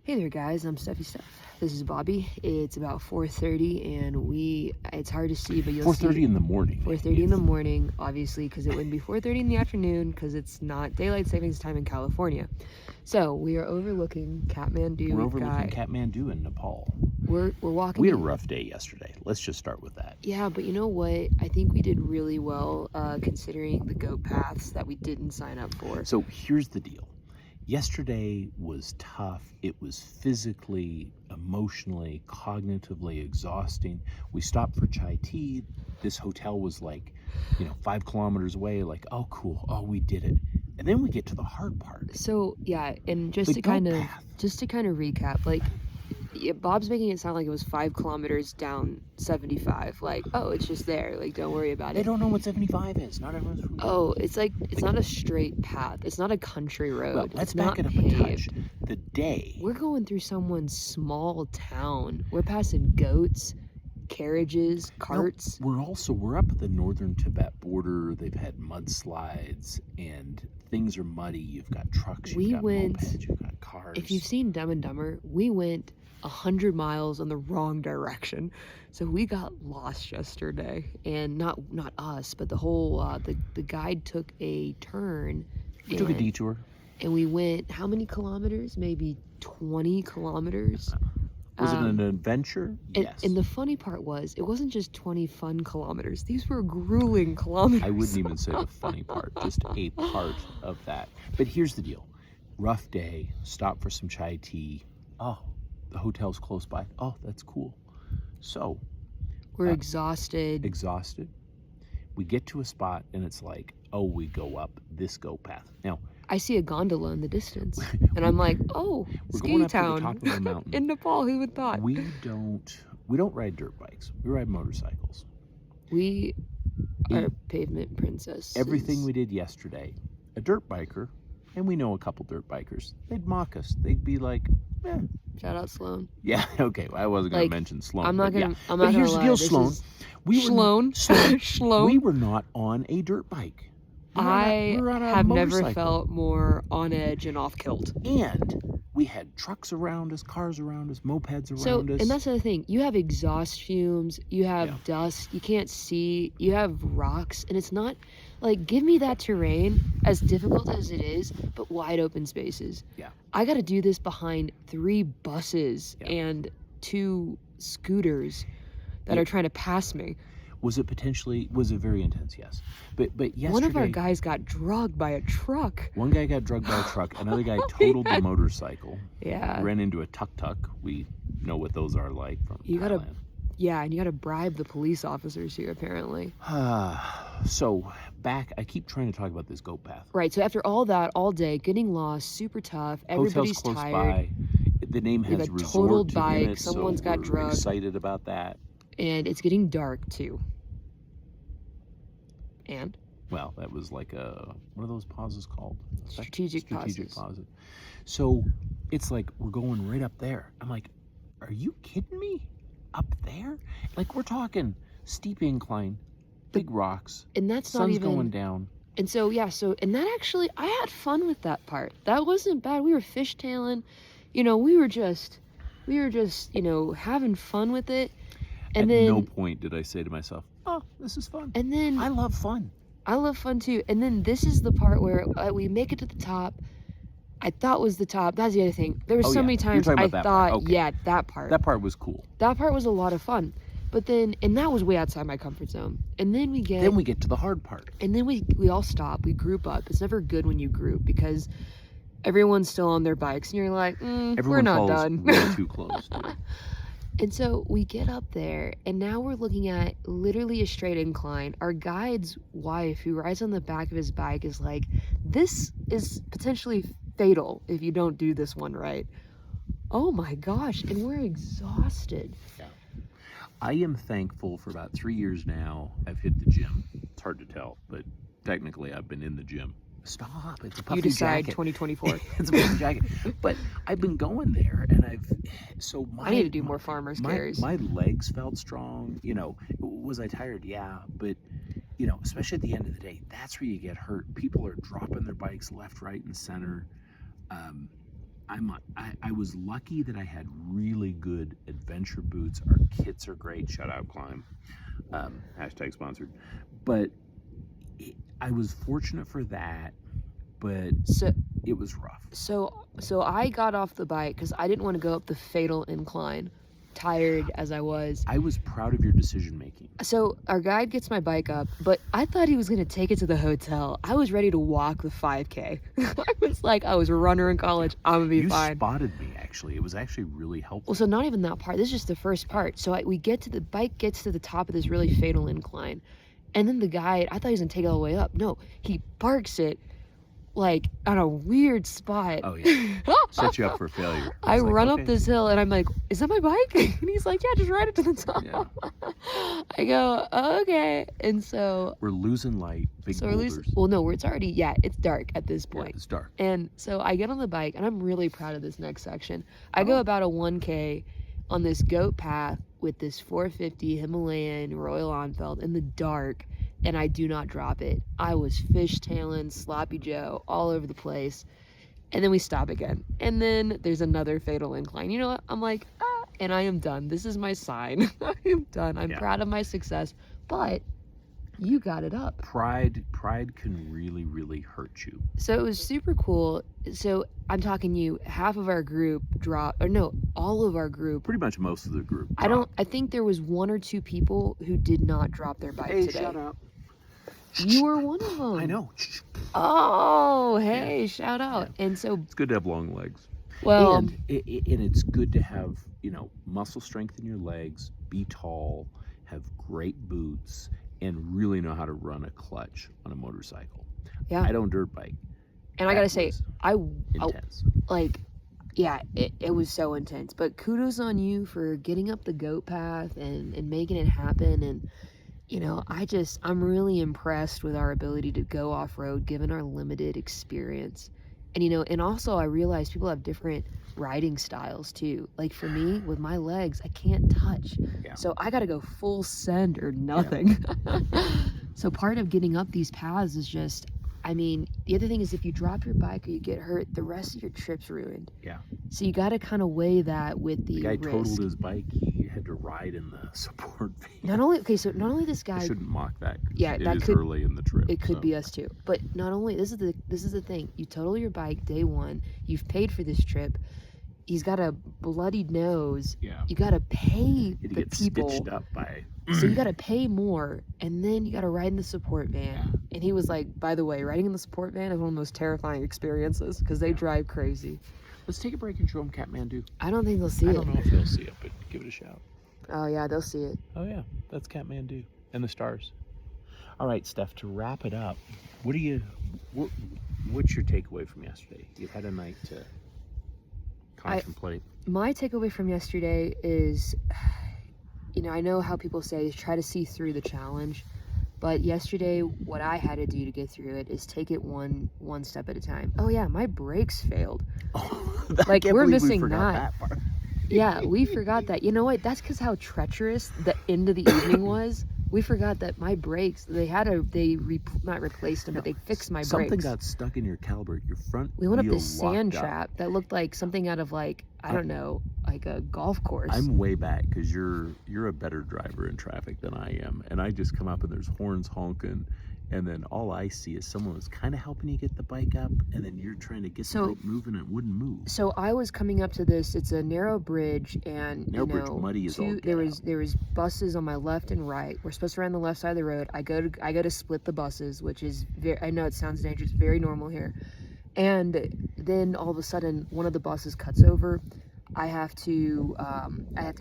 Hey there guys, I'm Steffi Steph. This is Bobby. It's about 4:30 and it's hard to see, but you'll see 4:30 in the morning. 4:30 in the morning, obviously, because it wouldn't be 4:30 in the afternoon because it's not daylight savings time in California. So we are overlooking Kathmandu. We're overlooking Kathmandu in Nepal. We're walking. We had a rough day yesterday. Let's just start with that. Yeah, but you know what? I think we did really well considering the goat paths that we didn't sign up for. So here's the deal. Yesterday was tough. It was physically, emotionally, cognitively exhausting. We stopped for chai tea. This hotel was like, 5 kilometers away. Like, oh, cool. Oh, we did it. And then we get to the hard part. So yeah, and just to kind of recap, like, Bob's making it sound like it was 5 kilometers down 75. Like, oh, it's just there. Like, don't worry about it. They don't know what 75 is. Not everyone's from Oh, it's like, it's not a straight path. It's not a country road. Well, let's it's back it up paved. a touch. The day. We're going through someone's small town. We're passing goats, carriages, carts. No, we're up at the northern Tibet border. They've had mudslides and things are muddy. You've got trucks, you've got mopeds, you've got cars. If you've seen Dumb and Dumber, we went 100 miles in the wrong direction, so we got lost yesterday. And not us, but the whole the guide took a turn. We took a detour, and we went how many kilometers? Maybe 20 kilometers. Was it an adventure? Yes. And the funny part was, it wasn't just 20 fun kilometers. These were grueling kilometers. I wouldn't even say the funny part, just a part of that. But here's the deal. Rough day, stop for some chai tea. Oh, the hotel's close by. Oh, that's cool. So we're exhausted. We get to a spot and it's like, oh, we go up this goat path. Now, I see a gondola in the distance, and I'm like, oh, ski town to the top of a mountain. in Nepal. Who would thought? We don't ride dirt bikes. We ride motorcycles. We are pavement princesses. Everything we did yesterday, a dirt biker, and we know a couple dirt bikers, they'd mock us. They'd be like, eh. Shout out Sloan. Yeah, okay. Well, I wasn't going to mention Sloan. I'm not going to. But here's the deal, Sloan. Sloan. We were not on a dirt bike. I have never felt more on edge and off kilt. And we had trucks around us, cars around us, mopeds around us. And that's the other thing. You have exhaust fumes, you have dust, you can't see, you have rocks, and it's not like, give me that terrain, as difficult as it is, but wide open spaces. Yeah. I got to do this behind 3 buses and 2 scooters that are trying to pass me. Was it very intense? Yes. But yesterday, one of our guys got drugged by a truck. One guy got drugged by a truck. Another guy totaled the motorcycle. Yeah. Ran into a tuk-tuk. We know what those are like from Thailand. And you gotta bribe the police officers here, apparently. So I keep trying to talk about this goat path. Right, so after all that, all day, getting lost, super tough, everybody's close tired. By. The name has resort totaled bike, in it, someone's got we're drugged. Excited about that. And it's getting dark, too. And? Well, that was like what are those pauses called? Strategic pauses. So it's like, we're going right up there. I'm like, are you kidding me? Up there? Like, we're talking steep incline, big rocks, and that's sun's not even going down. And so, and that actually, I had fun with that part. That wasn't bad. We were fishtailing, we were just, having fun with it. And At no point did I say to myself, oh, this is fun. And then I love fun. I love fun too. And then this is the part where we make it to the top. I thought was the top. That's the other thing. There were so many times I thought, that part. That part was cool. That part was a lot of fun. But then, and that was way outside my comfort zone. And then we get to the hard part. And then we all stop. We group up. It's never good when you group because everyone's still on their bikes, and you're like, we're not done. Way too close to it. And so we get up there, and now we're looking at literally a straight incline. Our guide's wife, who rides on the back of his bike, is like, this is potentially fatal if you don't do this one right. Oh my gosh, and we're exhausted. Yeah. I am thankful for about 3 years now, I've hit the gym. It's hard to tell, but technically I've been in the gym. Stop, it's a puffy jacket. You decide 2024. It's a puffy jacket. But I've been going there, and I need to do more farmers carries. My legs felt strong. Was I tired? Yeah, but especially at the end of the day, that's where you get hurt. People are dropping their bikes left, right, and center. I was lucky that I had really good adventure boots. Our kits are great. Shout out Climb. Hashtag sponsored. But I was fortunate for that, but So it was rough. so I got off the bike because I didn't want to go up the fatal incline, tired as I was. I was proud of your decision making. So our guide gets my bike up, but I thought he was gonna take it to the hotel. I was ready to walk the 5K. I was like, I was a runner in college. I'm gonna be You fine. spotted me, actually. It was actually really helpful. Well, so not even that part. This is just the first part. So we get to the bike gets to the top of this really fatal incline, and then the guide, I thought he was gonna take it all the way up. No, he parks it like on a weird spot. Oh yeah, set you up for failure. I It's like, run okay. up this hill and I'm like, is that my bike? And he's like, yeah, just ride it to the top. Yeah. I go, okay. And so We're losing light. Big we're boulders. losing, well, no, it's already, yeah, it's dark at this Yeah, point. it's dark. And so I get on the bike and I'm really proud of this next section. I go about a 1K on this goat path with this 450 Himalayan Royal Enfield in the dark, and I do not drop it. I was fishtailing, sloppy Joe, all over the place. And then we stop again. And then there's another fatal incline. You know what? I'm like, and I am done. This is my sign. I am done. I'm proud of my success. But you got it up. Pride can really, really hurt you. So it was super cool. So I'm talking you, half of our group dropped, or no, all of our group. Pretty much most of the group. I think there was 1 or 2 people who did not drop their bike today. Shout out. You were one of them. I know. Oh, hey, shout out. Yeah. And so, It's good to have long legs. well, And it's good to have, muscle strength in your legs, be tall, have great boots, and really know how to run a clutch on a motorcycle. yeah. I don't dirt bike. And I gotta say, I Intense. like, yeah, it was so intense. But kudos on you for getting up the goat path and making it happen. And, I'm really impressed with our ability to go off-road given our limited experience. And, and also I realized people have different riding styles too. Like for me, with my legs, I can't touch. Yeah. So I gotta go full send or nothing. So part of getting up these paths is just, the other thing is if you drop your bike or you get hurt, the rest of your trip's ruined. Yeah. So you got to kind of weigh that with the guy risk. totaled his bike. He had to ride in the support van. Not only this guy. I shouldn't mock that. 'Cause Yeah, it that is could- early in the trip. It could so. be us too. But not only this is the thing. You total your bike day 1. You've paid for this trip. He's got a bloodied nose. Yeah. You got to pay Had to the get people. stitched up by. So you got to pay more, and then you got to ride in the support van. Yeah. And he was like, by the way, riding in the support van is one of the most terrifying experiences because they drive crazy. Let's take a break and show them Kathmandu. I don't think they'll see I it. don't know if they'll see it, but give it a shout. Oh yeah, they'll see it. Oh yeah, that's Kathmandu and the stars. All right, Steph. To wrap it up, what's your takeaway from yesterday? You've had a night to contemplate. My takeaway from yesterday is, I know how people say try to see through the challenge, but yesterday what I had to do to get through it is take it one step at a time. Oh yeah, my brakes failed. Oh, Like, I can't we're believe we missing forgot that. part. Yeah, we forgot that. You know what? That's because how treacherous the end of the evening was. We forgot that my brakes, not replaced them, but they fixed my Something brakes. got stuck in your caliper. Your front We went up wheel this sand locked up. trap that looked like something out of like a golf course. I'm way back because you're a better driver in traffic than I am, and I just come up and there's horns honking, and then all I see is someone was kind of helping you get the bike up, and then you're trying to get the bike moving and it wouldn't move. So I was coming up to this. It's a narrow bridge, and Bridge muddy as all get there out. was buses on my left and right. We're supposed to run the left side of the road. I go to split the buses, which is I know it sounds dangerous, very normal here. And then all of a sudden, one of the buses cuts over. I have to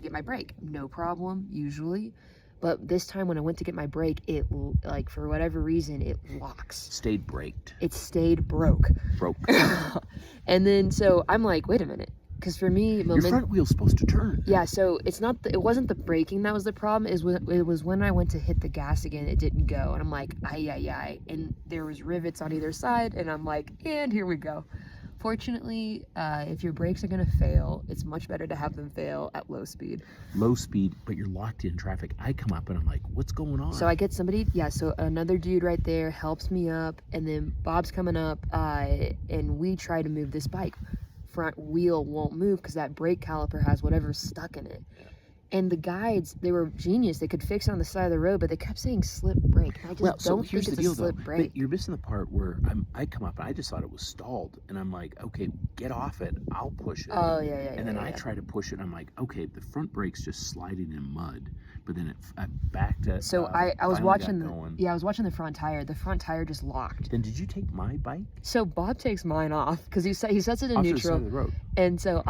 get my brake. No problem, usually. But this time when I went to get my brake, it, like, for whatever reason, it locks. Stayed braked. It stayed broke. And then, so I'm like, wait a minute. Because for me, Your front wheel's supposed to turn. yeah, so it wasn't the braking that was the problem. It was when I went to hit the gas again, it didn't go. And I'm like, ay. And there was rivets on either side. And I'm like, and here we go. Fortunately, if your brakes are going to fail, it's much better to have them fail at low speed. Low speed, but you're locked in traffic. I come up and I'm like, what's going on? So I get somebody, so another dude right there helps me up, and then Bob's coming up, and we try to move this bike. front wheel won't move because that brake caliper has whatever's stuck in it. Yeah. And the guides, they were genius. They could fix it on the side of the road, but they kept saying slip brake. And I just don't think it's a slip brake. You're missing the part where I come up and I just thought it was stalled, and I'm like, okay, get off it. I'll push it. Oh yeah, And then I try to push it, and I'm like, okay, the front brake's just sliding in mud. But then I backed it. So I was watching the I was watching the front tire. The front tire just locked. Then did you take my bike? So Bob takes mine off because he sets it in Off to the neutral. side of the road. And so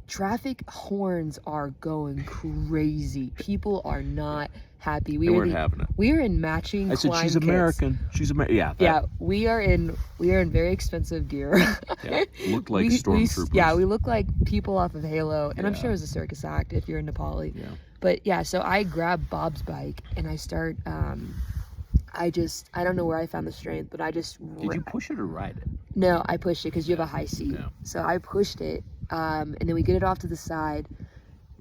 traffic horns are going crazy. People are not happy. We weren't having it. We are in matching. I said Klein she's kits. American. She's American. Yeah. Yeah, we are in very expensive gear. Yeah, looked like stormtroopers. We look like people off of Halo, and I'm sure it was a circus act if you're in Nepali. Yeah. But yeah, so I grab Bob's bike and I start. I don't know where I found the strength, but I just. Did you push it or ride it? No, I pushed it because you have a high seat. Yeah. So I pushed it, and then we get it off to the side,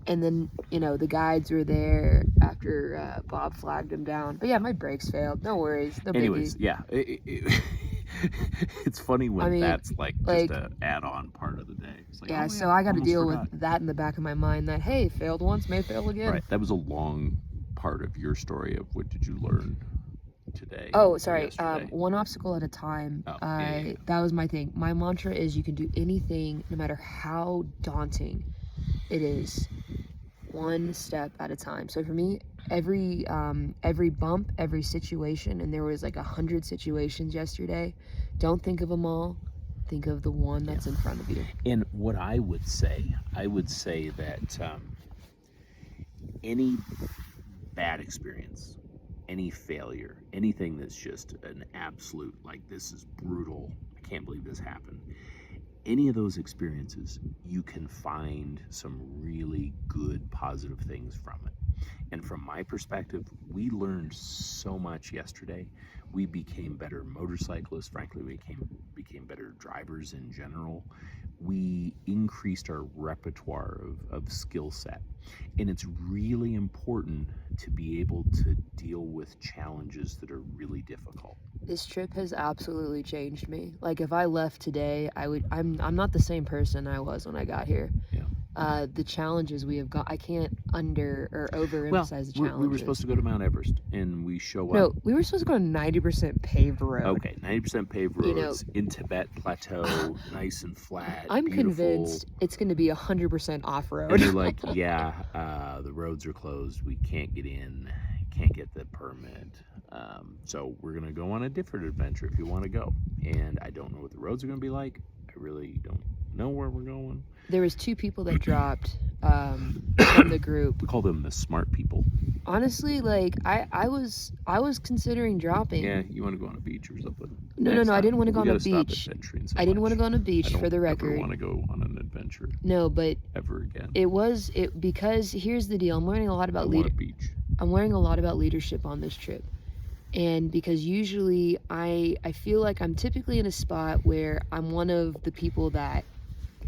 and then the guides were there after Bob flagged him down. But yeah, my brakes failed. No worries. No Anyways, biggie. yeah, it's funny when that's like just an add-on part of the day. It's like, yeah, so I got to deal with that in the back of my mind. That hey, failed once, may fail again. Right. That was a long part of your story of what did you learn today? Oh, sorry. One obstacle at a time. Oh, That was my thing. My mantra is you can do anything, no matter how daunting it is, one step at a time. So for me, every bump, every situation, and there was like 100 situations yesterday. Don't think of them all. Think of the one that's in front of you. And what I would say that any bad experience, any failure, anything that's just an absolute, like, this is brutal, I can't believe this happened, any of those experiences, you can find some really good positive things from it. And from my perspective, we learned so much yesterday. We became better motorcyclists. Frankly, we became better drivers in general. We increased our repertoire of skill set. And it's really important to be able to deal with challenges that are really difficult. This trip has absolutely changed me. Like if I left today, I'm not the same person I was when I got here. Yeah. The challenges we have got, I can't under or overemphasize the challenges. We were supposed to go to Mount Everest, and we show up. No, we were supposed to go on 90% paved road. Okay, 90% paved roads in Tibet Plateau, nice and flat. I'm beautiful. convinced it's going to be 100% off-road. And they're like, yeah, the roads are closed. We can't get in, can't get the permit. So we're going to go on a different adventure if you want to go. And I don't know what the roads are going to be like. I really don't know where we're going. There was 2 people that dropped from the group. We call them the smart people. Honestly, like I was considering dropping. Yeah, you want to go on a beach or something? No, I didn't want to go on a beach. I didn't want to go on a beach for the record. I don't ever want to go on an adventure. No, but ever again. Because here's the deal. I'm learning a lot about I'm learning a lot about leadership on this trip. And because usually I feel like I'm typically in a spot where I'm one of the people that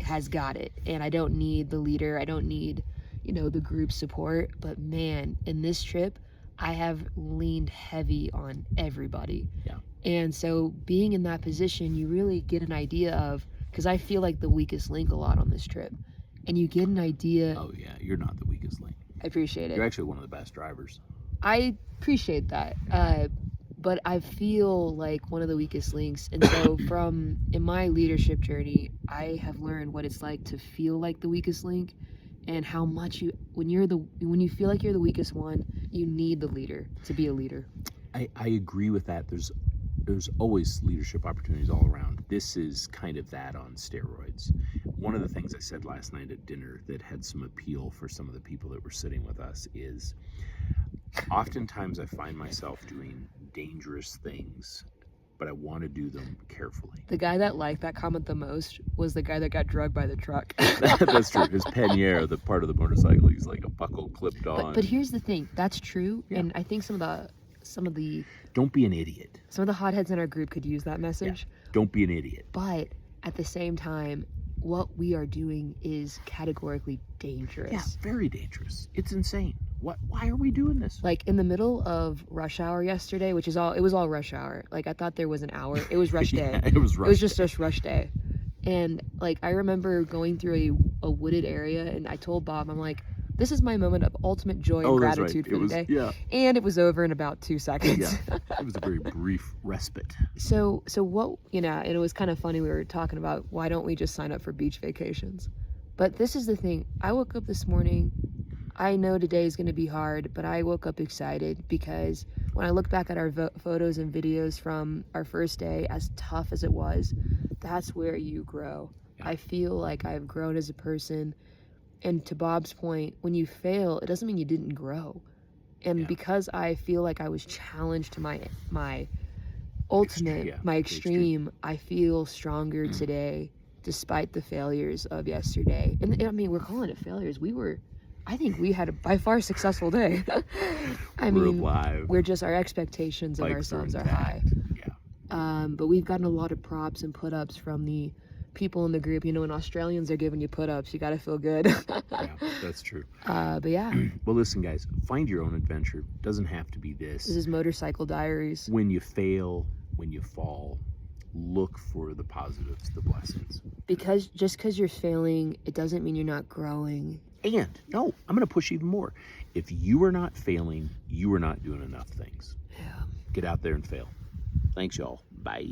has got it, and I don't need the leader, I don't need the group support. But man, in this trip I have leaned heavy on everybody. Yeah. And so being in that position, you really get an idea of, because I feel like the weakest link a lot on this trip, and you get an idea. Oh yeah, you're not the weakest link. I appreciate it. You're actually one of the best drivers. I appreciate that. But I feel like one of the weakest links. And so in my leadership journey, I have learned what it's like to feel like the weakest link, and how much when you feel like you're the weakest one, you need the leader to be a leader. I agree with that. There's always leadership opportunities all around. This is kind of that on steroids. One of the things I said last night at dinner that had some appeal for some of the people that were sitting with us is oftentimes I find myself doing dangerous things, but I want to do them carefully. The guy that liked that comment the most was the guy that got drugged by the truck. That's true. His pannier, the part of the motorcycle, he's like a buckle clipped on. But here's the thing. That's true. Yeah. And I think some of the don't be an idiot. Some of the hotheads in our group could use that message. Yeah. Don't be an idiot. But at the same time, what we are doing is categorically dangerous. Yeah, very dangerous. It's insane. Why are we doing this? Like in the middle of rush hour yesterday, it was all rush hour. Like I thought there was an hour. It was rush day. It was just rush day. And like I remember going through a wooded area, and I told Bob, I'm like, this is my moment of ultimate joy and Oh, that's right. gratitude It for the was, day. yeah, And it was over in about 2 seconds. yeah. It was a very brief respite. So what, you know, and it was kind of funny, we were talking about why don't we just sign up for beach vacations? But this is the thing. I woke up this morning, I know today is going to be hard, but I woke up excited because when I look back at our photos and videos from our first day, as tough as it was, that's where you grow. Yeah. I feel like I've grown as a person. And to Bob's point, when you fail, it doesn't mean you didn't grow. And Yeah. because I feel like I was challenged to my ultimate, yeah, my the extreme, I feel stronger today despite the failures of yesterday. And I mean, we're calling it failures. I think we had a by far successful day. I We're mean, alive. we're just, our expectations of Bikes ourselves are intact. high. Yeah. But we've gotten a lot of props and put-ups from the people in the group. You know, when Australians are giving you put-ups, you gotta feel good. Yeah, that's true. But yeah, Well, listen, guys, find your own adventure. Doesn't have to be this. this is Motorcycle Diaries. When you fail, when you fall, look for the positives, the blessings. Because just because you're failing, it doesn't mean you're not growing. And no, I'm going to push even more. If you are not failing, you are not doing enough things. Yeah. Get out there and fail. Thanks, y'all. Bye.